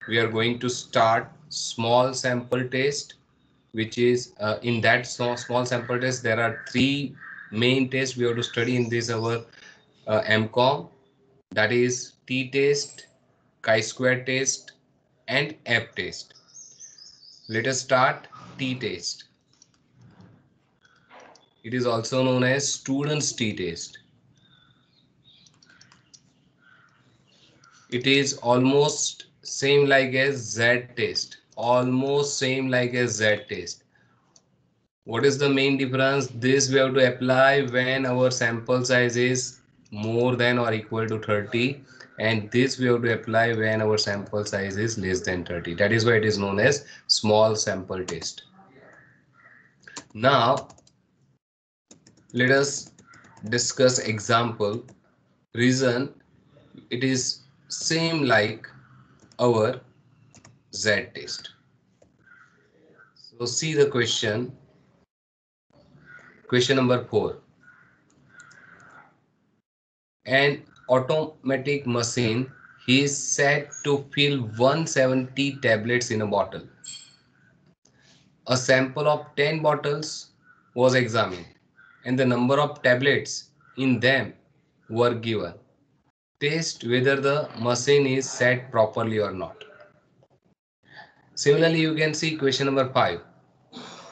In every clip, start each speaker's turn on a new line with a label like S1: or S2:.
S1: we are going to start small sample test, which is in that small sample test there are three main tests we have to study in this our MCOM, that is t test, chi-square test and F test. Let us start t test. It is also known as students t test. It is almost same like as Z test, almost same like as Z test. What is the main difference? This we have to apply when our sample size is more than or equal to 30, and this we have to apply when our sample size is less than 30. That is why it is known as small sample test. Now let us discuss example. Reason it is same like our Z test. So see the question. Question number 4. An automatic machine is set to fill 170 tablets in a bottle. A sample of 10 bottles was examined and the number of tablets in them were given. Test whether the machine is set properly or not. Similarly, you can see question number 5.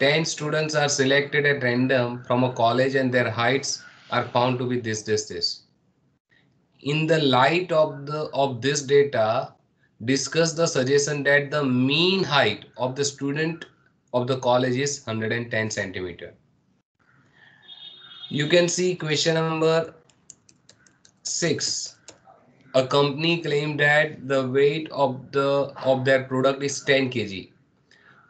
S1: 10 students are selected at random from a college and their heights are found to be this. In the light of this data, discuss the suggestion that the mean height of the student of the college is 110 centimeter. You can see question number 6. A company claimed that the weight of their product is 10 kg.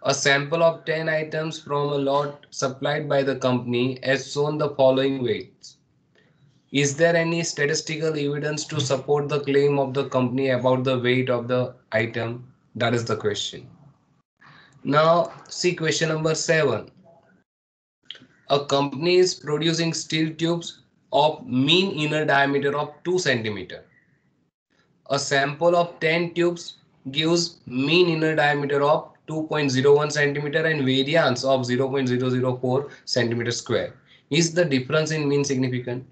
S1: A sample of 10 items from a lot supplied by the company has shown the following weights. Is there any statistical evidence to support the claim of the company about the weight of the item? That is the question. Now, see question number 7. A company is producing steel tubes of mean inner diameter of 2 cm. A sample of 10 tubes gives mean inner diameter of 2.01 cm and variance of 0.004 cm square. Is the difference in mean significant?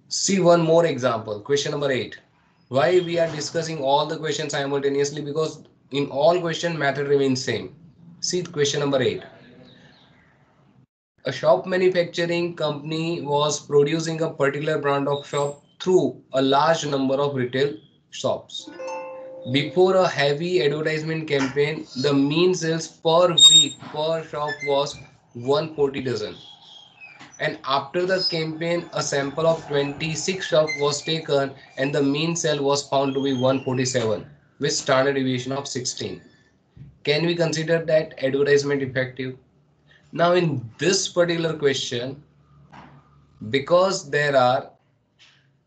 S1: See one more example. Question number 8. Why we are discussing all the questions simultaneously? Because in all question method remains same. See question number 8. A shop manufacturing company was producing a particular brand of shop through a large number of retail shops. Before a heavy advertisement campaign, the mean sales per week per shop was 140 dozen. And after the campaign, a sample of 26 shops was taken and the mean sale was found to be 147 with standard deviation of 16. Can we consider that advertisement effective? Now in this particular question, because there are,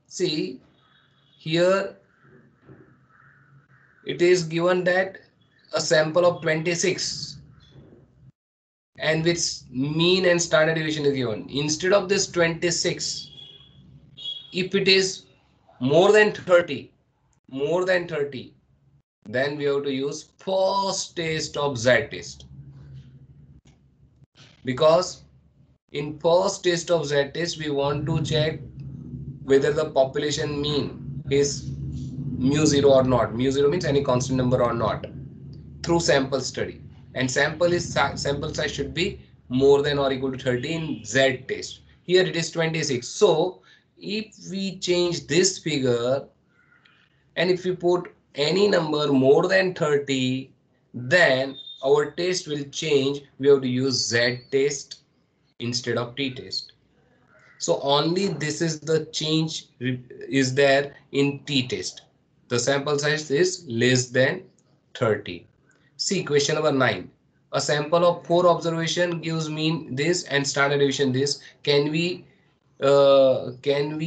S1: see here it is given that a sample of 26 and with mean and standard deviation is given. Instead of this 26, if it is more than 30, then we have to use first test of Z test, because in first test of Z test we want to check whether the population mean is mu 0 or not. Mu 0 means any constant number or not, through sample study, and sample size should be more than or equal to 30 in Z test. Here it is 26. So if we change this figure and if we put any number more than 30, then our test will change. We have to use Z test instead of T test. So only this is the change is there in T test. The sample size is less than 30. See question number 9. A sample of 4 observation gives mean this and standard deviation this. Can we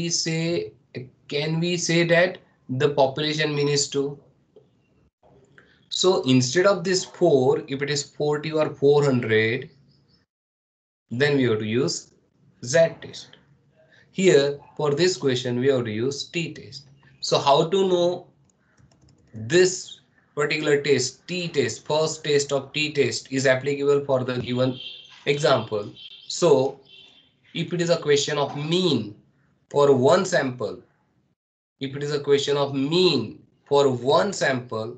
S1: say that the population mean is 2? So instead of this 4, if it is 40 or 400, then we have to use Z test. Here for this question we have to use T test. So how to know this particular test, t-test, first test of t-test is applicable for the given example. So if it is a question of mean for one sample, if it is a question of mean for one sample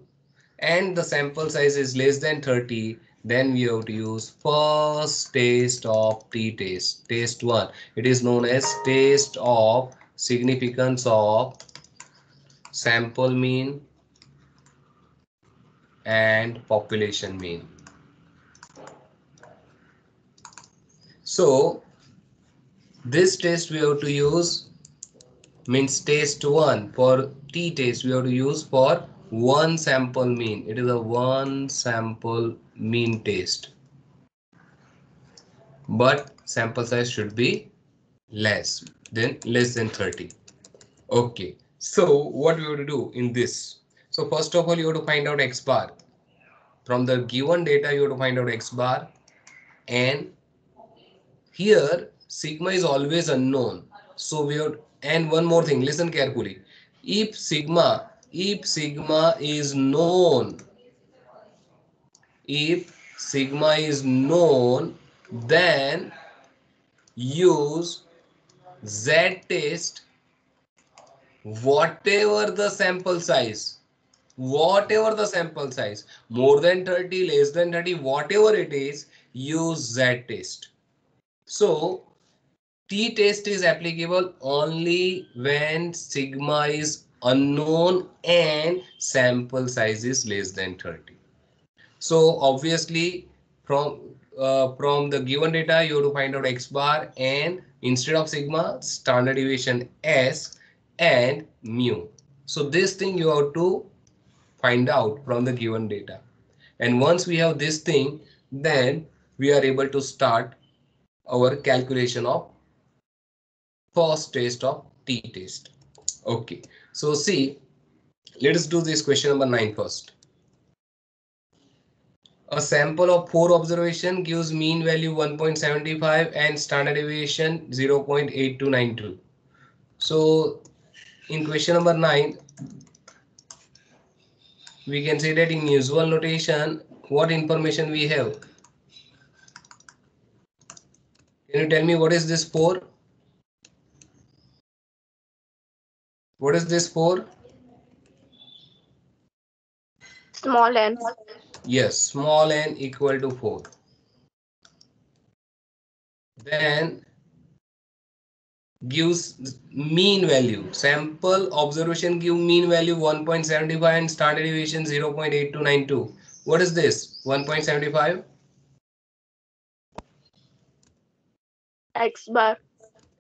S1: and the sample size is less than 30, then we have to use first test of t-test, test 1. It is known as test of significance of sample mean and population mean. So this test we have to use, means test 1 for t-test we have to use for one sample mean. It is a one sample mean test, but sample size should be less than 30. Okay, so what we have to do in this? So first of all, you have to find out x bar. From the given data, you have to find out x bar, and here sigma is always unknown. So we have, and one more thing, listen carefully. If sigma is known, if sigma is known, then use z test whatever the sample size, more than 30, less than 30, whatever it is, use z test. So t-test is applicable only when sigma is unknown and sample size is less than 30. So obviously from the given data you have to find out x bar, and instead of sigma, standard deviation s and mu. So this thing you have to find out from the given data, and once we have this thing, then we are able to start our calculation of first test of t-test. Okay, so see, let us do this question number 9 first. A sample of 4 observation gives mean value 1.75 and standard deviation 0.8292. So in question number 9, we can say that in usual notation, what information we have? Can you tell me what is this for? What is this for?
S2: Small n.
S1: Yes, small n equal to 4. Then gives mean value. Sample observation give mean value 1.75 and standard deviation 0.8292. What is this? 1.75?
S2: X bar.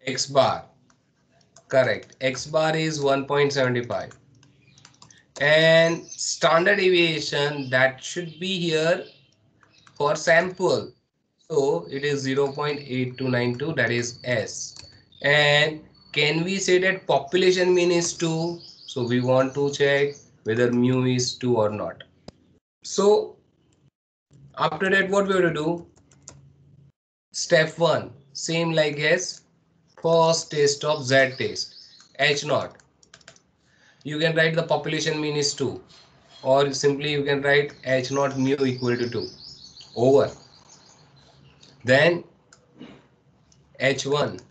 S1: X bar. Correct. X bar is 1.75. And standard deviation that should be here for sample. So it is 0.8292, that is S. And can we say that population mean is 2? So we want to check whether mu is 2 or not. So after that, what we have to do? Step 1, same like as first test of Z test, H naught. You can write the population mean is 2, or simply you can write H naught mu equal to 2 over. Then H1.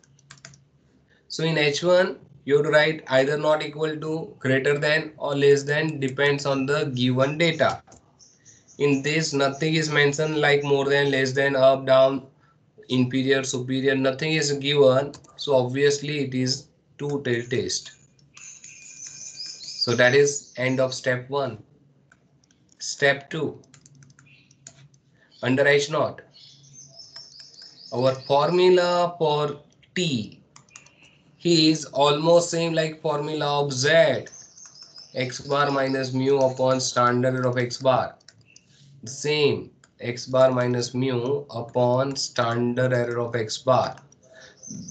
S1: So in H1, you have to write either not equal to, greater than, or less than, depends on the given data. In this, nothing is mentioned like more than, less than, up, down, inferior, superior, nothing is given. So obviously it is two-tailed test. So that is end of step 1. Step 2. Under H naught, our formula for T is almost same like formula of Z. X bar minus mu upon standard error of x bar. Same, x bar minus mu upon standard error of x bar.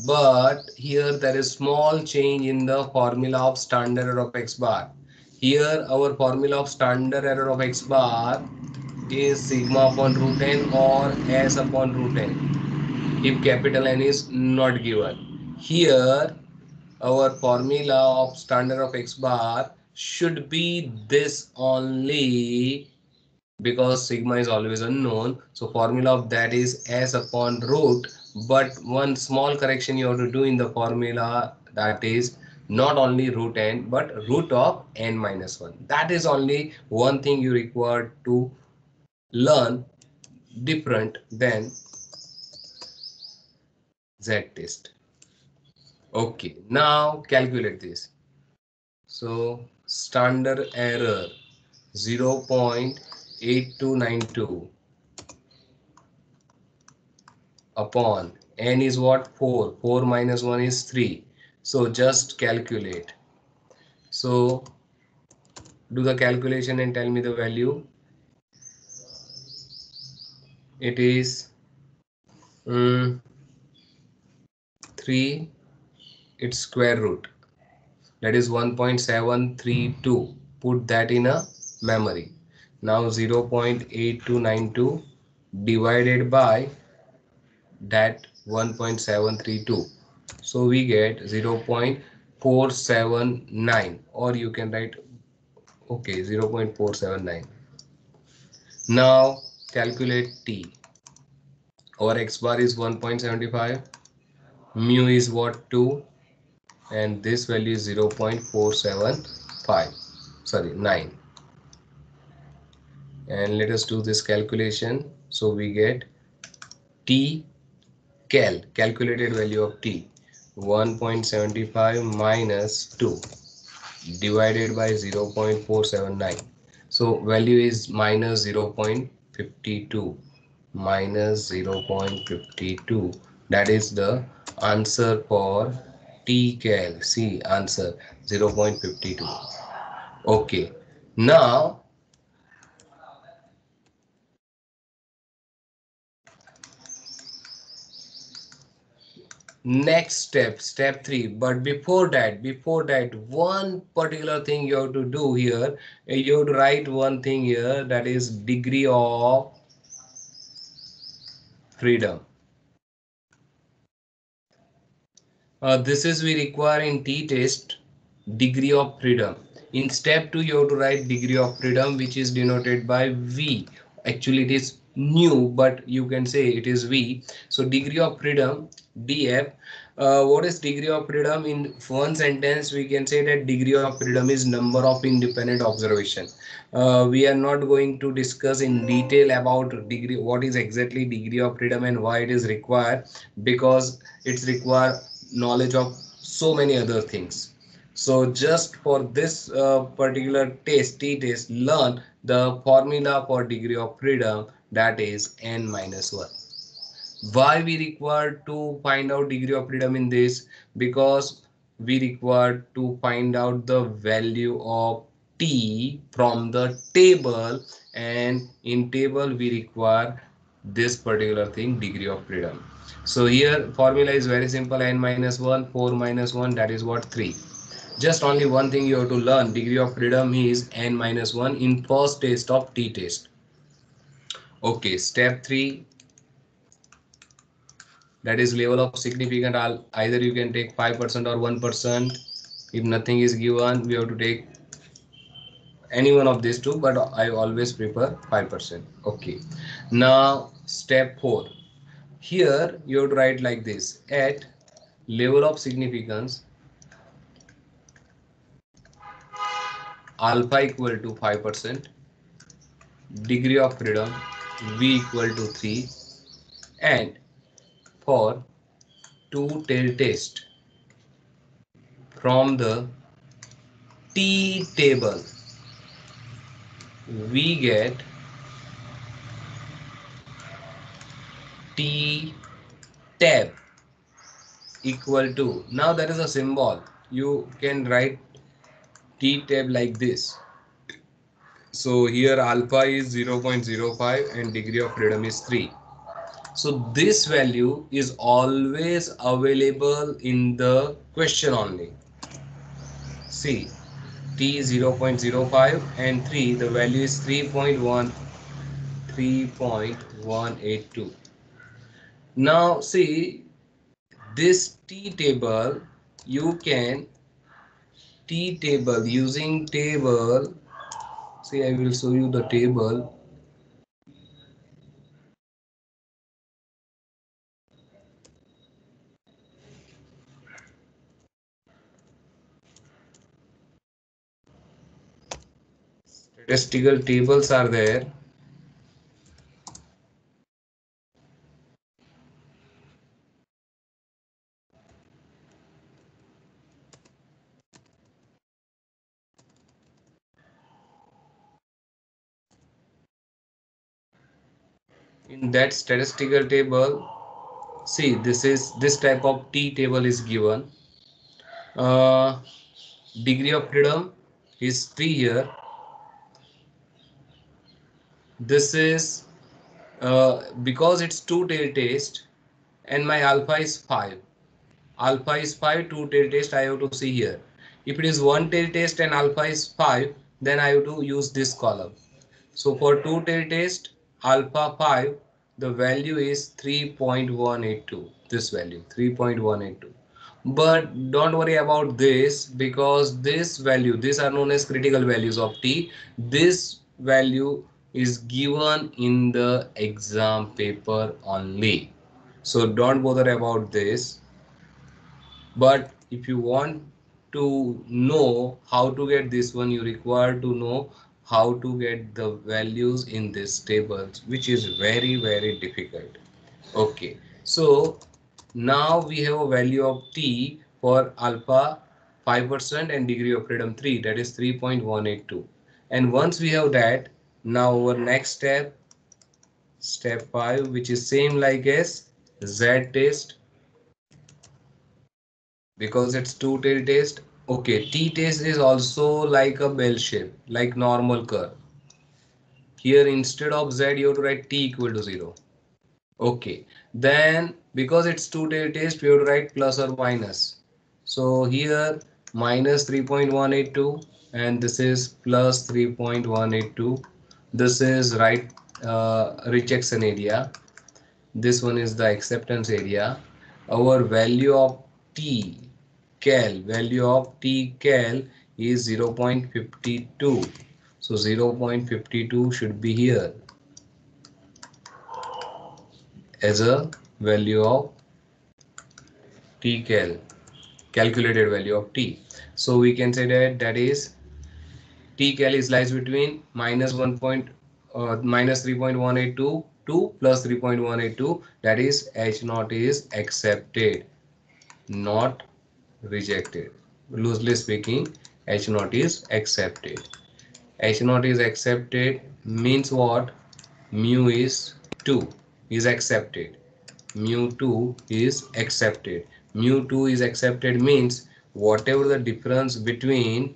S1: But here there is small change in the formula of standard error of x bar. Here our formula of standard error of x bar is sigma upon root n or s upon root n if capital N is not given. Here our formula of standard of x bar should be this only, because sigma is always unknown. So formula of that is s upon root. But one small correction you have to do in the formula, that is not only root n but root of n minus 1. That is only one thing you require to learn different than z test. Okay, now calculate this. So standard error 0.8292 upon n is what? 4. 4 minus 1 is 3. So just calculate. So do the calculation and tell me the value. It is 3, its square root, that is 1.732. Put that in a memory. Now 0.8292 divided by that 1.732, so we get 0.479, or you can write, okay, 0.479. Now calculate t. Our x bar is 1.75, mu is what? 2, and this value is 0.475, sorry, 9. And let us do this calculation. So we get t calculated value of t 1.75 minus 2 divided by 0.479. So value is minus 0.52, minus 0.52. That is the answer for t cal. See, answer 0.52. Okay, now next step, step 3. But before that, one particular thing you have to do here. You have to write one thing here, that is degree of freedom. This is we require in t-test, degree of freedom. In step 2 you have to write degree of freedom, which is denoted by v. Actually it is new, but you can say it is v. So degree of freedom, df. What is degree of freedom? In one sentence we can say that degree of freedom is number of independent observation. We are not going to discuss in detail about degree, what is exactly degree of freedom and why it is required, because it's required knowledge of so many other things. So just for this particular test, t-test, learn the formula for degree of freedom, that is n minus 1. Why we require to find out degree of freedom in this? Because we require to find out the value of t from the table, and in table we require this particular thing, degree of freedom. So here formula is very simple, n minus 1, 4 minus 1, that is what? 3. Just only one thing you have to learn, degree of freedom is n minus 1 in first test of t-test. Okay, step 3, that is level of significant. Either you can take 5% or 1%. If nothing is given, we have to take any one of these two, but I always prefer 5%. Okay, now step 4. Here you have to write like this: at level of significance alpha equal to 5%, degree of freedom v equal to 3, and for two-tailed test from the t table we get t tab equal to, now there is a symbol, you can write t tab like this. So here alpha is 0.05 and degree of freedom is 3. So this value is always available in the question only. See, t 0.05 and 3, the value is 3.182. Now see, this t table you can T table, using table. See, I will show you the table. Statistical tables are there. In that statistical table, see, this type of T table is given. Uh, Degree of freedom is 3 here. This is because it's two-tailed test and my alpha is 5. Alpha is 5, two-tailed test I have to see here. If it is one-tailed test and alpha is 5, then I have to use this column. So for two-tailed test, alpha 5, the value is 3.182. This value, 3.182. But don't worry about this, because this value, these are known as critical values of T. This value is given in the exam paper only. So don't bother about this. But if you want to know how to get this one, you require to know how to get the values in this tables, which is very difficult. Okay, so now we have a value of T for alpha 5% and degree of freedom 3, that is 3.182. And once we have that, now our next step, step 5, which is same like as Z test, because it's two-tailed test. Okay, T test is also like a bell shape, like normal curve. Here instead of Z you have to write T equal to 0. Okay, then because it's two-tailed test we have to write plus or minus. So here minus 3.182 and this is plus 3.182. This is right rejection area. This one is the acceptance area. Our value of T value of T cal is 0.52. So 0.52 should be here as a value of T calculated value of T. So we can say that is T cal is lies between minus 3.182 to plus 3.182, that is H naught is accepted, not rejected. Loosely speaking, H naught is accepted. H naught is accepted means what? Mu is 2 is accepted. Mu 2 is accepted. Mu 2 is accepted means whatever the difference between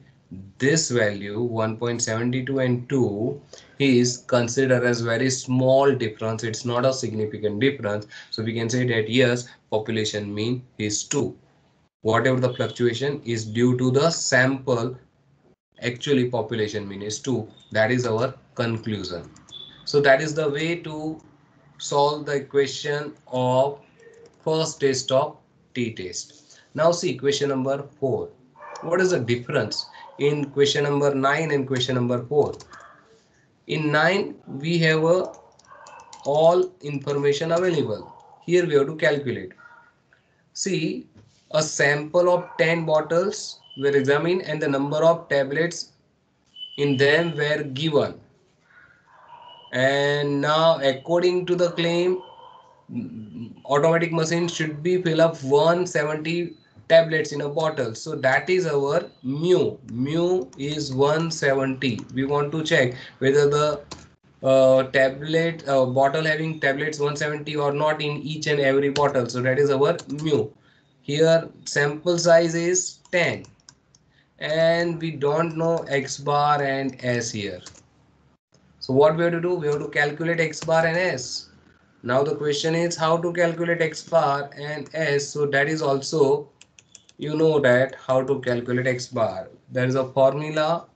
S1: this value 1.72 and 2 is considered as very small difference. It's not a significant difference. So we can say that yes, population mean is 2. Whatever the fluctuation is due to the sample, actually population mean is 2. That is our conclusion. So that is the way to solve the equation of first test of T test. Now see question number 4. What is the difference in question number 9 and question number 4? In 9 we have all information available. Here we have to calculate. See, a sample of 10 bottles were examined and the number of tablets in them were given. And now according to the claim, automatic machine should be fill up 170 tablets in a bottle. So that is our mu is 170. We want to check whether the tablet bottle having tablets 170 or not in each and every bottle. So that is our mu. Here sample size is 10 and we don't know X bar and S here. So what we have to do? We have to calculate X bar and S. Now the question is how to calculate X bar and S. So that is also, you know that how to calculate X bar. There is a formula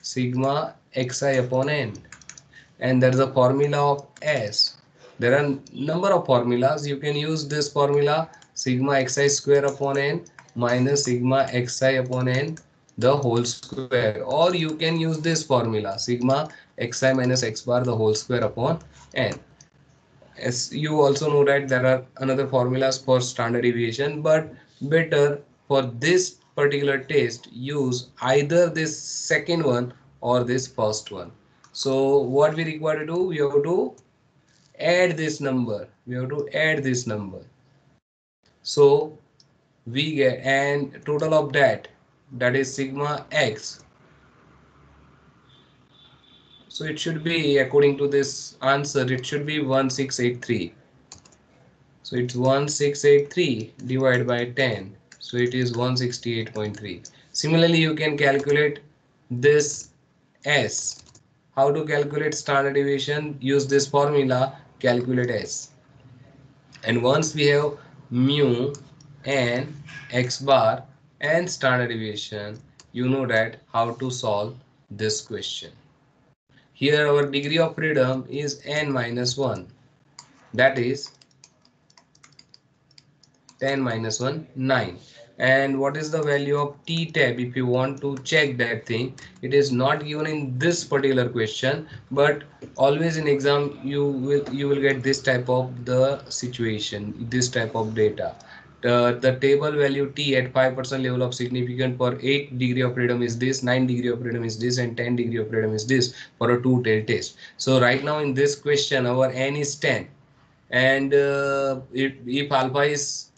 S1: sigma xi upon n, and there is a formula of S. There are number of formulas. You can use this formula sigma xi square upon n minus sigma xi upon n the whole square, or you can use this formula sigma xi minus x bar the whole square upon n. As you also know that there are another formulas for standard deviation, but better for this particular test use either this second one or this first one. So what we require to do, we have to add this number, so we get, and total of that is sigma x. So it should be, according to this answer, it should be 1683. So it's 1683 divided by 10. So it is 168.3. Similarly, you can calculate this S. How to calculate standard deviation? Use this formula, calculate S. And once we have mu and x bar and standard deviation, you know that how to solve this question. Here our degree of freedom is n minus 1. That is 10 minus 1, 9. And what is the value of t tab? If you want to check that thing, it is not given in this particular question, but always in exam you will get this type of the situation, this type of data. The table value t at 5% level of significance for 8 degree of freedom is this, 9 degree of freedom is this, and 10 degree of freedom is this for a two-tailed test. So right now in this question our n is 10, and if alpha is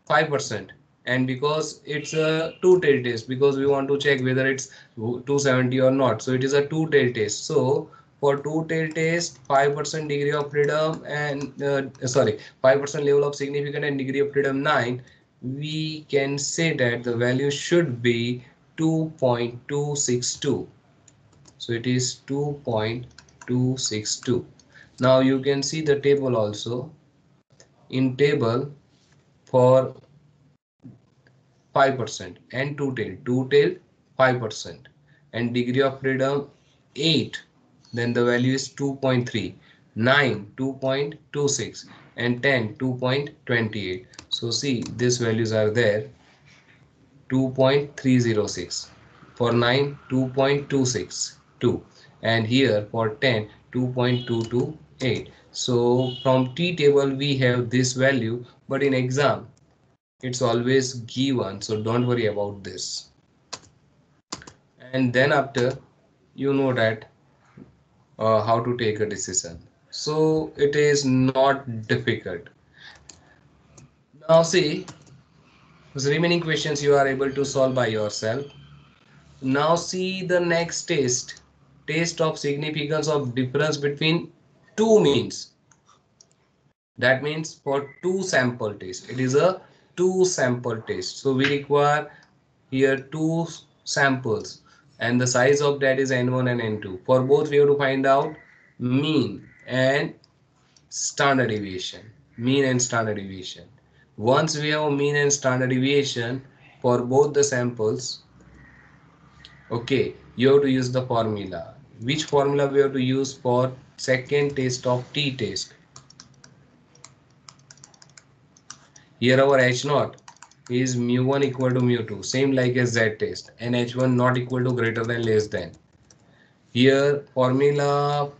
S1: 5%, and because it's a two-tail test, because we want to check whether it's 270 or not, so it is a two-tail test. So for two-tail test, 5% degree of freedom and 5% level of significance and degree of freedom 9, we can say that the value should be 2.262. so it is 2.262. Now you can see the table also. In table, for 5% and two-tailed 5%, and degree of freedom 8, then the value is 2.3, 9 2.26, and 10 2.28. So see, these values are there. 2.306, for 9 2.262, and here for 10 2.228. So from t table we have this value, but in exam it's always given, so don't worry about this. And then after, you know that how to take a decision, so it is not difficult. Now see, the remaining questions you are able to solve by yourself. Now see the next test of significance of difference between two means. That means for two sample test, it is a two sample test, so we require here two samples, and the size of that is n1 and n2. For both we have to find out mean and standard deviation. Once we have mean and standard deviation for both the samples, okay, you have to use the formula. Which formula we have to use for second test of t test? Here our h0 is mu1 equal to mu2, same like as z test, and h1 not equal to greater than less than. Here formula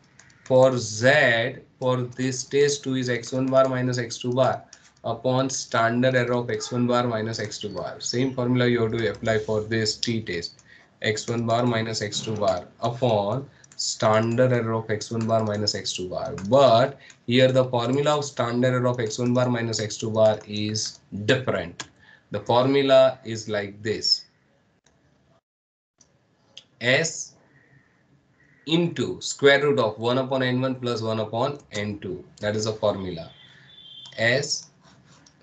S1: for z for this test 2 is x1 bar minus x2 bar upon standard error of x1 bar minus x2 bar. Same formula you have to apply for this t test, x1 bar minus x2 bar upon standard error of x1 bar minus x2 bar. But here the formula of standard error of x1 bar minus x2 bar is different. The formula is like this: s into square root of 1 upon n1 plus 1 upon n2. That is the formula. S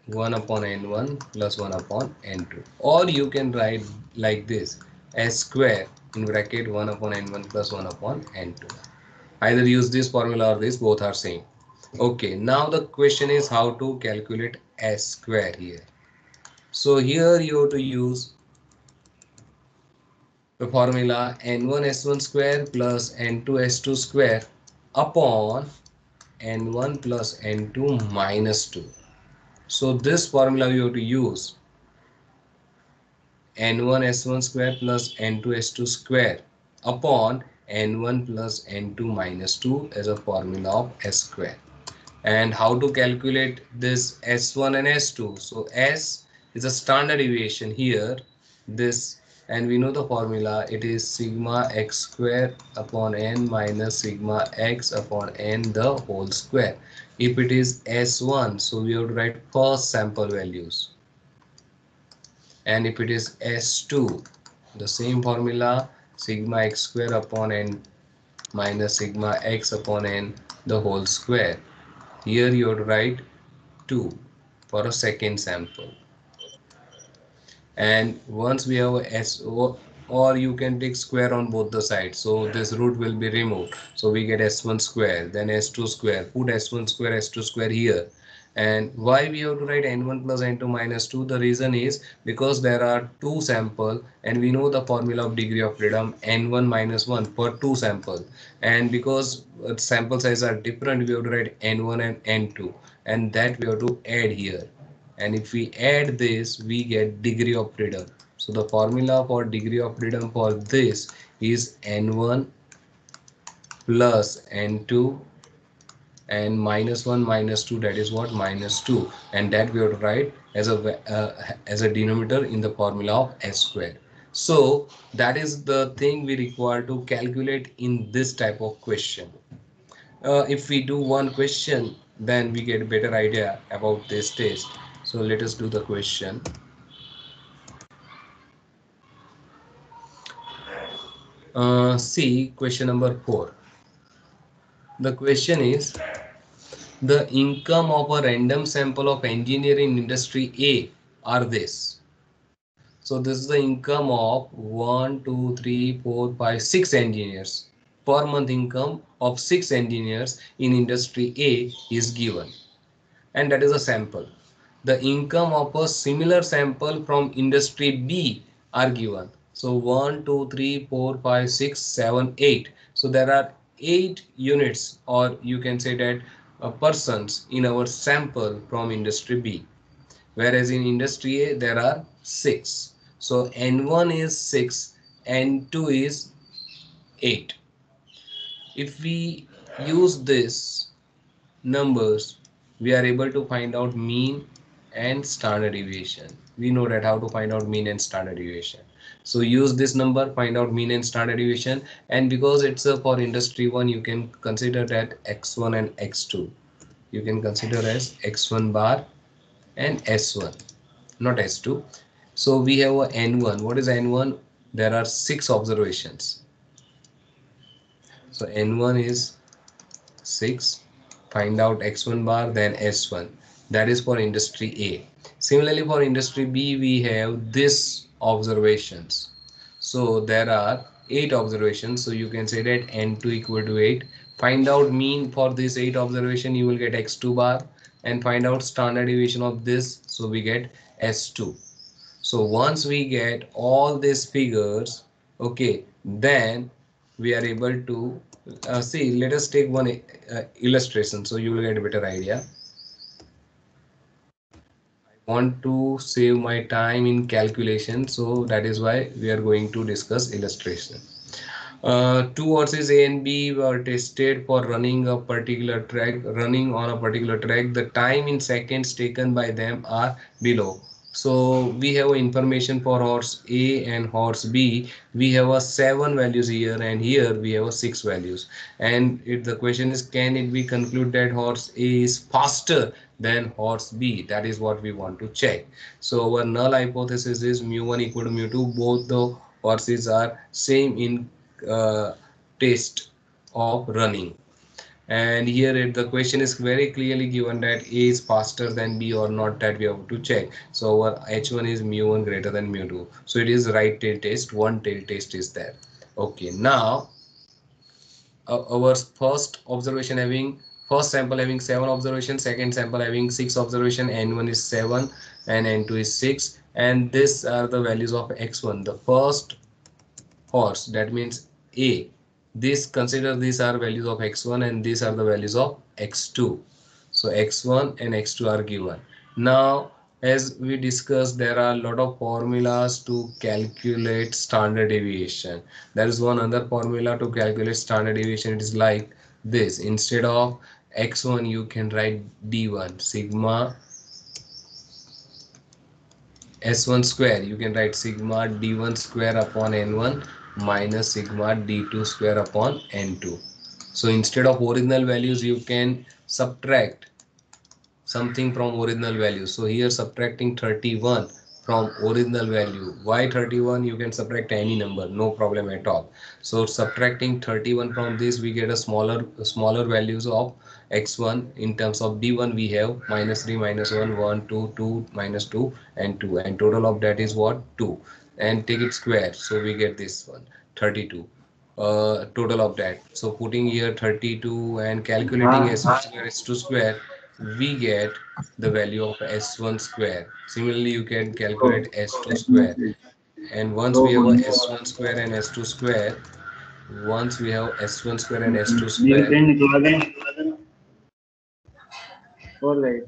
S1: 1 upon n1 plus 1 upon n2. Or you can write like this: s square in bracket 1 upon n1 plus 1 upon n2. Either use this formula or this, both are same. Okay, now the question is how to calculate s square here. So here you have to use the formula n1 s1 square plus n2 s2 square upon n1 plus n2 minus 2. So this formula you have to use n1 s1 square plus n2 s2 square upon n1 plus n2 minus 2 as a formula of s square. And how to calculate this s1 and s2? So s is a standard deviation here, this, and we know the formula, it is sigma x square upon n minus sigma x upon n the whole square. If it is s1, so we have to write first sample values, and if it is s2, the same formula, sigma x square upon n minus sigma x upon n the whole square. Here you have to write 2 for a second sample. And once we have a SO, or you can take square on both the sides, so this root will be removed, so we get s1 square, then s2 square, put s1 square s2 square here. And why we have to write n1 plus n2 minus 2? The reason is because there are two sample, and we know the formula of degree of freedom, n1 minus 1 for two sample. And because sample size are different, we have to write n1 and n2, and that we have to add here. And if we add this, we get degree of freedom. So the formula for degree of freedom for this is n1 plus n2 and minus 1 minus 2, that is what, minus 2, and that we have to write as a denominator in the formula of s square. So that is the thing we require to calculate in this type of question. If we do one question, then we get a better idea about this test. So let us do the question. See question number 4. The question is, the income of a random sample of engineering industry A are this. So this is the income of 1, 2, 3, 4, 5, 6 engineers. Per month income of 6 engineers in industry A is given, and that is a sample. The income of a similar sample from industry B are given. So 1, 2, 3, 4, 5, 6, 7, 8. So there are 8 units, or you can say that persons in our sample from industry B. Whereas in industry A there are 6. So N1 is 6, N2 is 8. If we use this numbers, we are able to find out mean and standard deviation. We know that how to find out mean and standard deviation. So use this number, find out mean and standard deviation, and because it's for industry 1, you can consider that x1 and x2. You can consider as x1 bar and s1, not s2. So we have a n1. What is n1? There are 6 observations. So n1 is 6. Find out x1 bar, then s1. That is for industry A. Similarly, for industry B, we have this observations. So there are 8 observations. So you can say that n2 equal to 8. Find out mean for this 8 observation, you will get x2 bar, and find out standard deviation of this. So we get s2. So once we get all these figures, okay, then we are able to see. Let us take one illustration, so you will get a better idea. I want to save my time in calculation, so that is why we are going to discuss illustration. Two horses A and B were tested for running a particular track, running on a particular track. The time in seconds taken by them are below. So we have information for horse A and horse B. We have a 7 values here, and here we have a 6 values. And if the question is, can it be concluded that horse A is faster than horse B? That is what we want to check. So our null hypothesis is mu1 equal to mu2. Both the horses are same in taste of running. And here the question is very clearly given that A is faster than B or not, that we have to check. So our H1 is mu1 greater than mu2. So it is right tail test, one tail test is there. Okay, now our first sample having 7 observations, second sample having 6 observation, n1 is 7 and n2 is 6, and these are the values of x1, the first horse, that means A. This, consider these are values of x1 and these are the values of x2. So x1 and x2 are given. Now As we discussed, there are a lot of formulas to calculate standard deviation. There is one other formula to calculate standard deviation. It is like this. Instead of x1, you can write d1 sigma s1 square. You can write sigma d1 square upon n1 minus sigma d2 square upon n2. So instead of original values, you can subtract something from original value. So here subtracting 31 from original value. Why 31? You can subtract any number, no problem at all. So subtracting 31 from this, we get a smaller values of x1. In terms of d1, we have minus 3, minus 1, 1, 2, 2, minus 2, and 2. And total of that is what? 2. And take it square. So we get this one, 32. Total of that. So putting here 32 and calculating s1 square s2 square, we get the value of s1 square. Similarly, you can calculate s2 square. And once we have a s1 square and s2 square, once we have s1 square and s2
S3: मेरे
S1: square,
S3: friend निकला दें और गए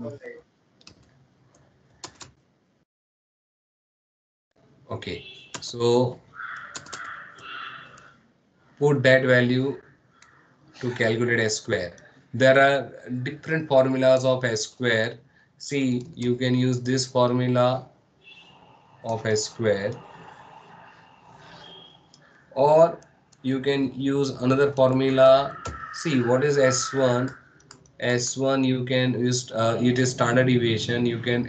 S1: okay. So put that value to calculate s square. There are different formulas of s square. See, you can use this formula of s square, or you can use another formula. See, what is s1? S1 you can use, it is standard deviation. You can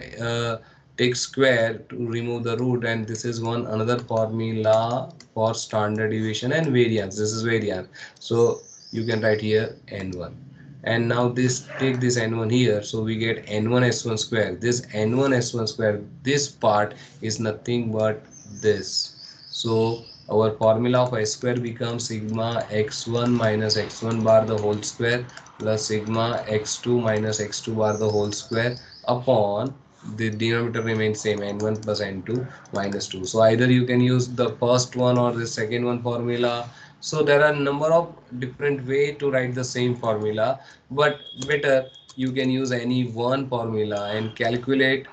S1: take square to remove the root, and this is one another formula for standard deviation and variance. This is variance. So you can write here n1, and now this, take this n1 here, so we get n1 s1 square. This n1 s1 square, this part is nothing but this. So our formula of s square becomes sigma x1 minus x1 bar the whole square plus sigma x2 minus x2 bar the whole square upon the denominator remains same, n1 plus n2 minus 2. So either you can use the first one or the second one formula. So there are a number of different way to write the same formula, but better you can use any one formula and calculate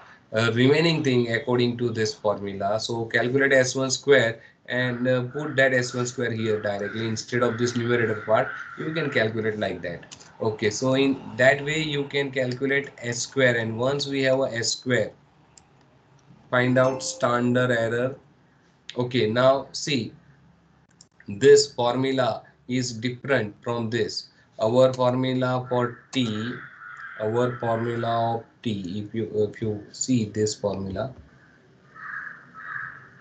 S1: remaining thing according to this formula. So calculate s1 square and put that s1 square here directly instead of this numerator part. You can calculate like that. Okay, so in that way you can calculate s square, and once we have a s square, find out standard error. Okay, now see, this formula is different from this. Our formula for t, our formula of t, if you see this formula,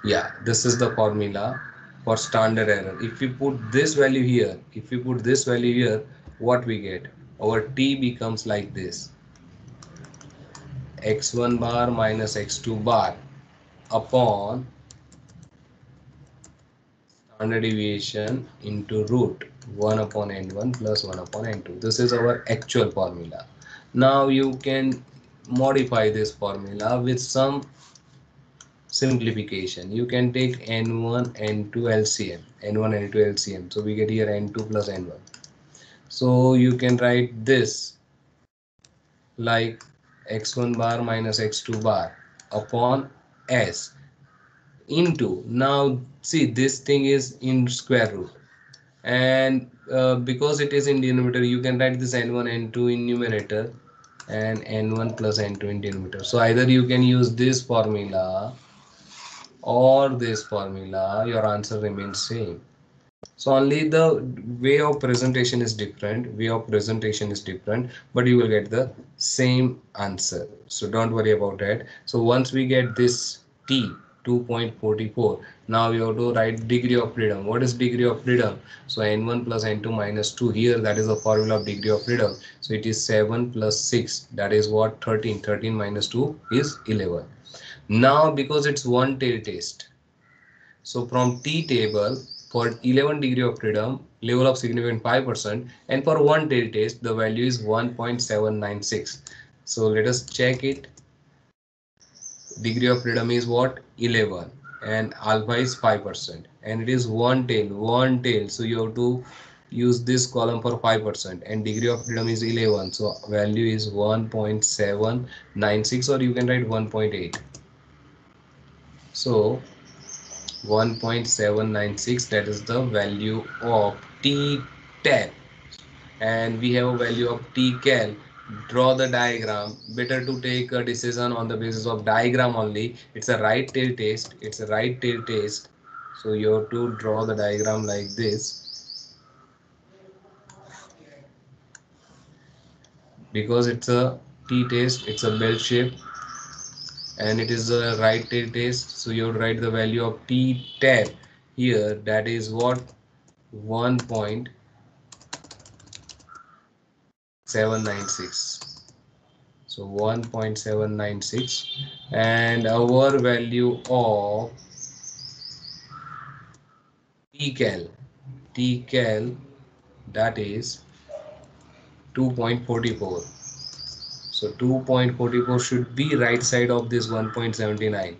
S1: yeah, this is the formula for standard error. If we put this value here, if we put this value here, what we get? Our t becomes like this, x1 bar minus x2 bar upon standard deviation into root 1 upon n1 plus 1 upon n2. This is our actual formula. Now you can modify this formula with some simplification. You can take n1 n2 LCM, n1 n2 LCM. So we get here n2 plus n1. So you can write this like x1 bar minus x2 bar upon s into, now see, this thing is in square root, and because it is in denominator, you can write this n1 n2 in numerator and n1 plus n2 in denominator. So either you can use this formula or this formula, your answer remains same. So only the way of presentation is different, but you will get the same answer. So don't worry about that. So once we get this t 2.44, now you have to write degree of freedom. What is degree of freedom? So n1 plus n2 minus 2 here, that is the formula of degree of freedom. So it is 7 plus 6, that is what? 13. 13 minus 2 is 11. Now because it's one tail test, so from T table, for 11 degree of freedom, level of significance 5%, and for one tail test, the value is 1.796. So let us check it. Degree of freedom is what? 11, and alpha is 5%, and it is one tail. So you have to use this column for 5% and degree of freedom is 11, so value is 1.796, or you can write 1.8. So 1.796, that is the value of t tab, and we have a value of t cal. Draw the diagram. Better to take a decision on the basis of diagram only. It's a right tail test. It's a right tail test. So you have to draw the diagram like this, because it's a t test. It's a bell shape and it is a right tail test. So you have to write the value of t tab here. That is what, 1.796. So 1.796, and our value of tcal, tcal, that is 2.44. So 2.44 should be right side of this 1.79.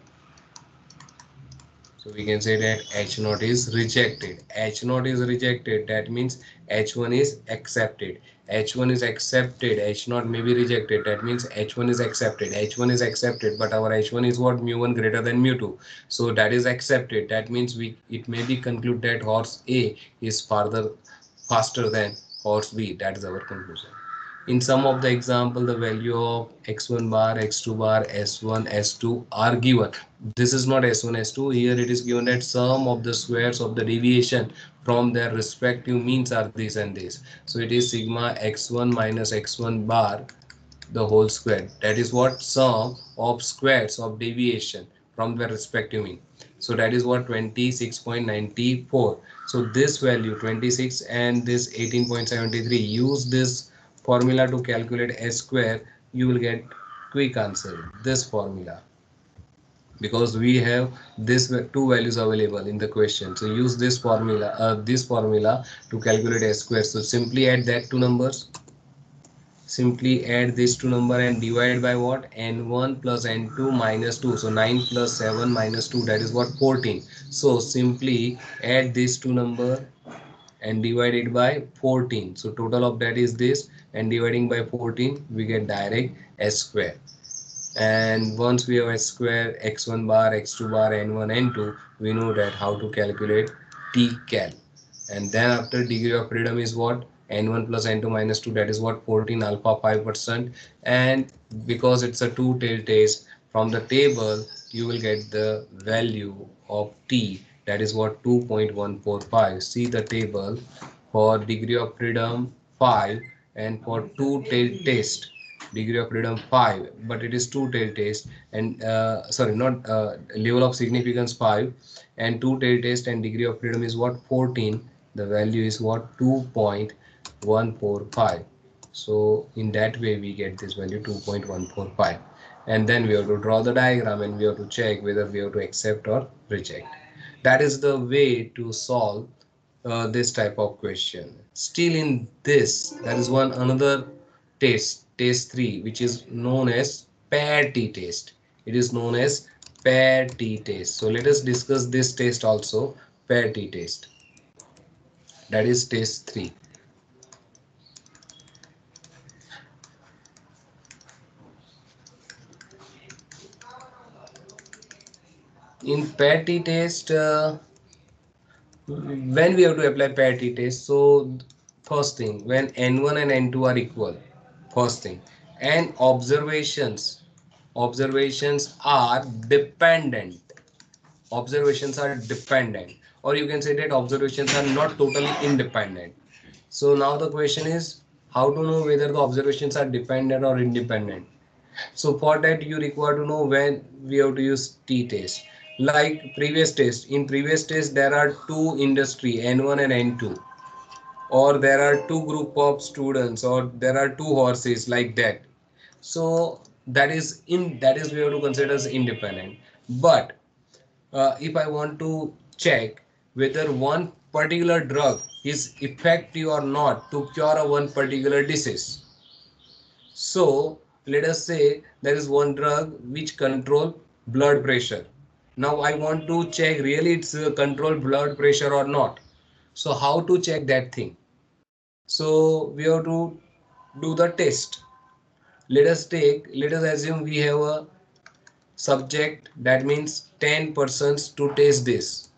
S1: So we can say that H0 is rejected. H0 is rejected. That means H1 is accepted. H1 is accepted. H0 may be rejected. That means H1 is accepted. H1 is accepted, but our H1 is what? Mu1 greater than mu2. So that is accepted. That means it may be concluded that horse A is faster than horse B. That is our conclusion. In some of the example, the value of x1 bar, x2 bar, s1, s2 are given. This is not s1, s2. Here it is given that sum of the squares of the deviation from their respective means are this and this. So it is sigma x1 minus x1 bar, the whole square. That is what? Sum of squares of deviation from their respective mean. So that is what? 26.94. So this value 26 and this 18.73, use this formula to calculate s square. You will get quick answer, this formula, because we have this two values available in the question. So use this formula to calculate s square. So simply add that two numbers. Simply add these two number and divide by what? N1 plus N2 minus 2. So 9 plus 7 minus 2, that is what? 14. So simply add these two number and divide it by 14. So total of that is this, and dividing by 14 we get direct s square. And once we have s square, x1 bar, x2 bar, n1, n2, we know that how to calculate t cal. And then after degree of freedom is what? N1 plus N2 minus 2, that is what? 14 alpha 5%. And because it's a two tail test, from the table you will get the value of T, that is what? 2.145. See the table for degree of freedom 5 and for two tail test degree of freedom 5, but it is two tail test, and sorry, not level of significance 5, and two tail test, and degree of freedom is what? 14. The value is what? 2.145. So in that way we get this value 2.145, and then we have to draw the diagram and we have to check whether we have to accept or reject. That is the way to solve this type of question. Still in this, there is one another test, test 3, which is known as pair t test. It is known as pair t test. So let us discuss this test also, pair t test. That is test 3. In pair t test, when we have to apply pair t test, so first thing, when n1 and n2 are equal, first thing, and observations are dependent. Observations are dependent, or you can say that observations are not totally independent. So now the question is, how to know whether the observations are dependent or independent? So for that you require to know when we have to use t-test. Like previous test, in previous test there are two industry, N1 and N2, or there are two group of students, or there are two horses, like that. So that is we have to consider as independent. But if I want to check whether one particular drug is effective or not to cure a one particular disease, so let us say there is one drug which control blood pressure. Now I want to check really it's control blood pressure or not. So how to check that thing? So we have to do the test. Let us assume we have a subject, that means 10 persons to test this.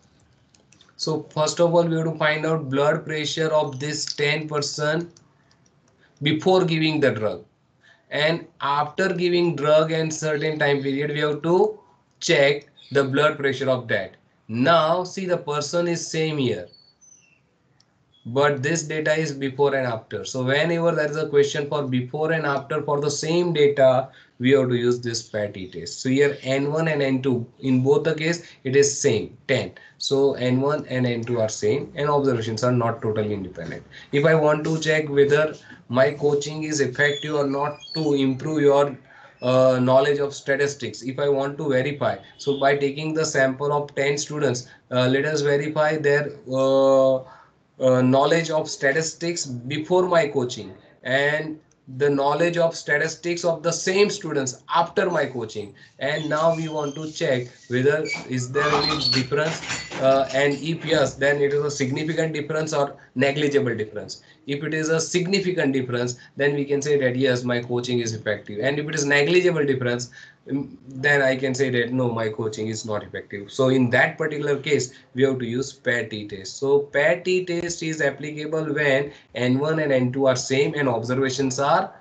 S1: So first of all, we have to find out blood pressure of this 10 person before giving the drug, and after giving drug and certain time period we have to check the blood pressure of that. Now see, the person is same here, but this data is before and after. So whenever there is a question for before and after for the same data, we have to use this PATI test. So here N1 and N2, in both the case it is same 10. So N1 and N2 are same and observations are not totally independent. If I want to check whether my coaching is effective or not to improve your knowledge of statistics, if I want to verify, so by taking the sample of 10 students, let us verify their knowledge of statistics before my coaching and the knowledge of statistics of the same students after my coaching. And now we want to check whether is there any difference, and if yes, then it is a significant difference or negligible difference. If it is a significant difference, then we can say that yes, my coaching is effective, and if it is negligible difference, then I can say that no, my coaching is not effective. So in that particular case, we have to use pair t test. So pair t test is applicable when N1 and N2 are same and observations are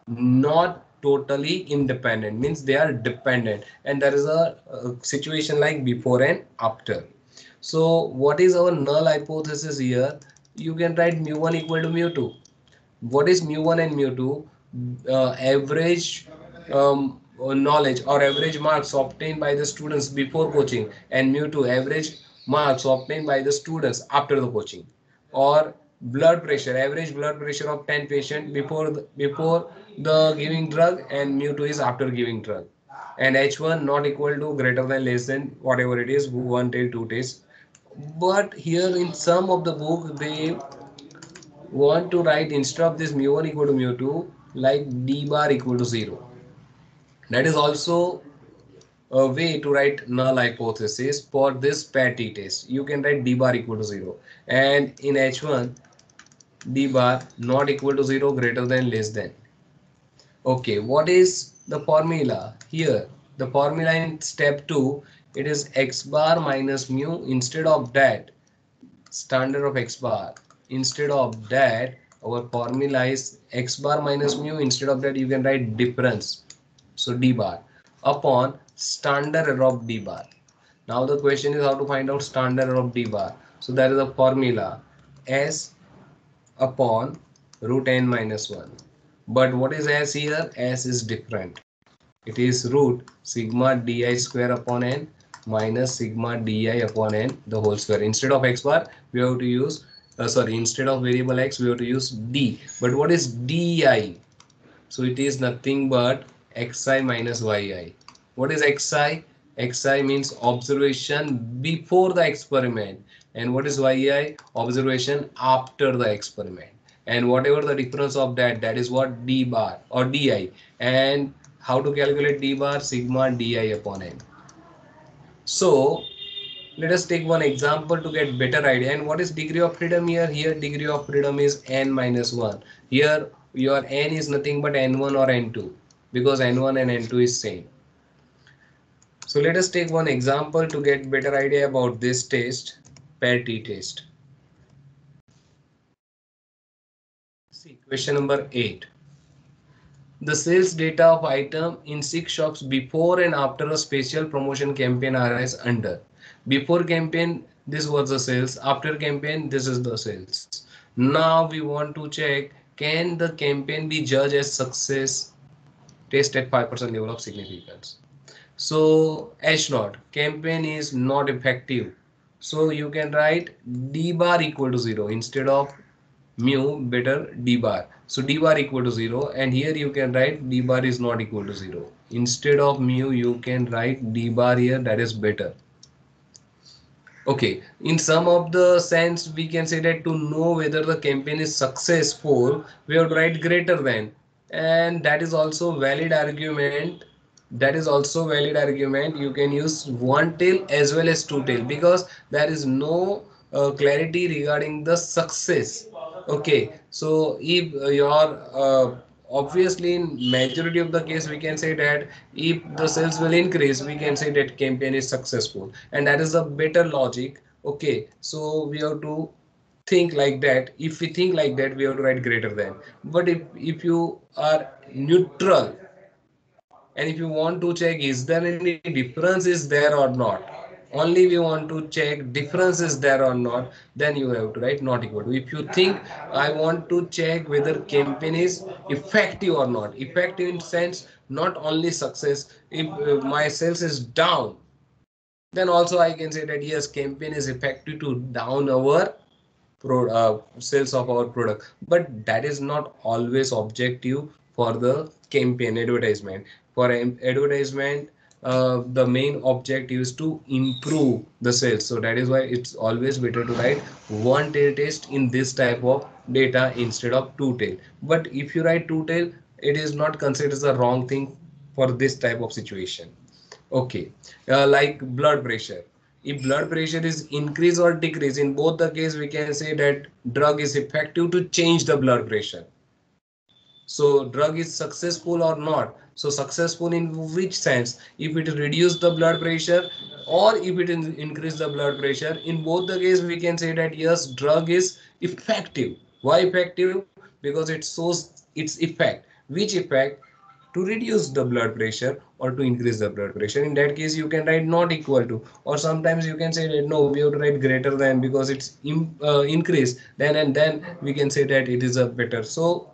S1: not totally independent, means they are dependent, and there is a situation like before and after. So what is our null hypothesis here? You can write mu1 equal to mu2. What is mu1 and mu2? Average knowledge or average marks obtained by the students before coaching, and mu2 average marks obtained by the students after the coaching. Or blood pressure, average blood pressure of 10 patient before the giving drug, and mu2 is after giving drug. And h1 not equal to greater than less than whatever it is, one till two days. But here in some of the book they want to write, instead of this mu1 equal to mu2, like d bar equal to 0. That is also a way to write null hypothesis for this PATI test. You can write d bar equal to 0, and in h1 d bar not equal to 0, greater than less than. Okay, what is the formula here? The formula in step 2, it is x bar minus mu. Instead of that, standard of x bar, instead of that our formula is x bar minus mu. Instead of that you can write difference, so d bar upon standard error of d bar. Now the question is how to find out standard error of d bar. So that is a formula, s upon root n minus 1. But what is s here? S is different. It is root sigma di square upon n minus sigma di upon n the whole square. Instead of x bar we have to use instead of variable x we have to use d. But what is di? So it is nothing but xi minus yi. What is xi? Xi means observation before the experiment, and what is yi? Observation after the experiment. And whatever the difference of that, that is what d bar or di. And how to calculate d bar? Sigma di upon n. So let us take one example to get better idea. And what is degree of freedom here? Here degree of freedom is n minus 1. Here your n is nothing but n1 or n2, because n1 and n2 is same. So let us take one example to get better idea about this test, pair t test. See question number 8. The sales data of item in 6 shops before and after a special promotion campaign are as under. Before campaign, this was the sales. After campaign, this is the sales. Now we want to check, can the campaign be judged as success? Test at 5% level of significance. So H naught, campaign is not effective. So you can write d bar equal to 0 instead of mu, better d bar. So d bar equal to 0, and here you can write d bar is not equal to 0. Instead of mu you can write d bar here, that is better. Okay, in some of the sense we can say that to know whether the campaign is successful we have to write greater than, and that is also valid argument. That is also valid argument. You can use one tail as well as two tail, because there is no clarity regarding the success. Okay, so if your obviously in majority of the case we can say that if the sales will increase, we can say that campaign is successful, and that is a better logic. Okay, so we have to think like that. If we think like that, we have to write greater than. But if you are neutral, and if you want to check is there any difference is there or not, only we want to check difference is there or not, then you have to write not equal to. If you think I want to check whether campaign is effective or not, effective in sense not only success, if my sales is down, then also I can say that yes, campaign is effective to down our sales of our product. But that is not always objective for the campaign advertisement. For advertisement, the main objective is to improve the sales, so that is why it's always better to write one tail test in this type of data instead of two tail. But if you write two tail, it is not considered as a wrong thing for this type of situation. Okay, like blood pressure. If blood pressure is increase or decrease, in both the case we can say that drug is effective to change the blood pressure. So drug is successful or not. So successful in which sense? If it reduce the blood pressure or if it increase the blood pressure, in both the case we can say that yes, drug is effective. Why effective? Because it shows its effect. Which effect? To reduce the blood pressure or to increase the blood pressure. In that case you can write not equal to, or sometimes you can say that no, we have to write greater than because it's increase, then and then we can say that it is a better. So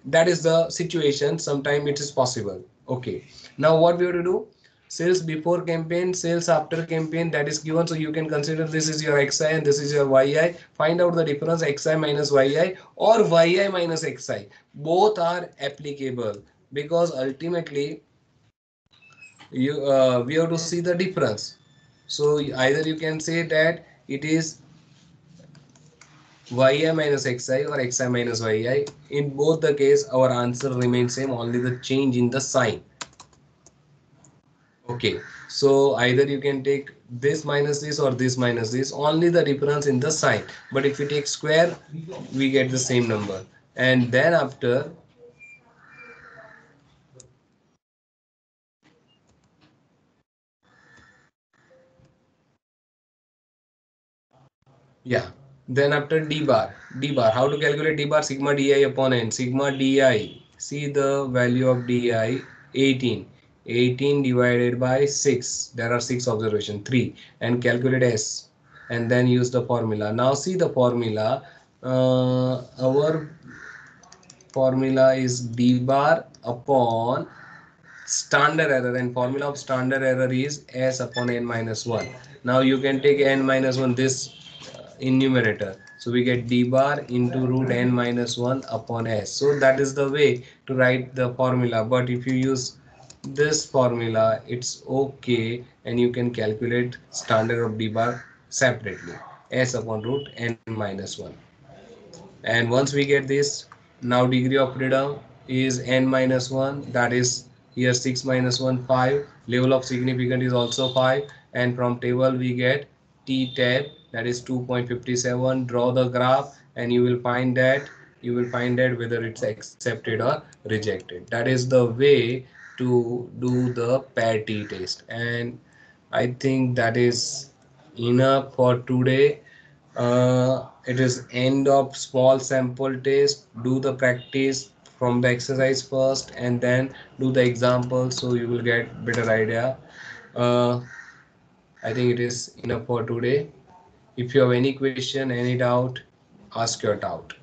S1: that is the situation, sometimes it is possible. Okay, now what we have to do, sales before campaign, sales after campaign, that is given. So you can consider this is your xi and this is your yi. Find out the difference xi minus yi or yi minus xi. Both are applicable because ultimately you we have to see the difference. So either you can say that it is yi minus xi or xi minus yi. In both the case our answer remains same, only the change in the sign. Okay, so either you can take this minus this or this minus this, only the difference in the sign. But if we take square, we get the same number. And then after, yeah, then after d bar, how to calculate d bar? Sigma di upon n, sigma di, see the value of di, 18, 18 divided by 6, there are 6 observation, 3, and calculate s, and then use the formula. Now see the formula, our formula is d bar upon standard error, and formula of standard error is s upon n minus 1. Now you can take n minus 1 this in numerator, so we get d bar into root n minus 1 upon s. So that is the way to write the formula. But if you use this formula, it's okay, and you can calculate standard of d bar separately, s upon root n minus 1. And once we get this, now degree of freedom is n minus 1, that is here 6 minus 1 5, level of significance is also 5, and from table we get t tab, that is 2.57. Draw the graph and you will find that whether it's accepted or rejected. That is the way to do the pair t test. And I think that is enough for today. It is end of small sample test. Do the practice from the exercise first and then do the example, so you will get better idea. uh, I think it is enough for today. If you have any question, any doubt, ask your doubt.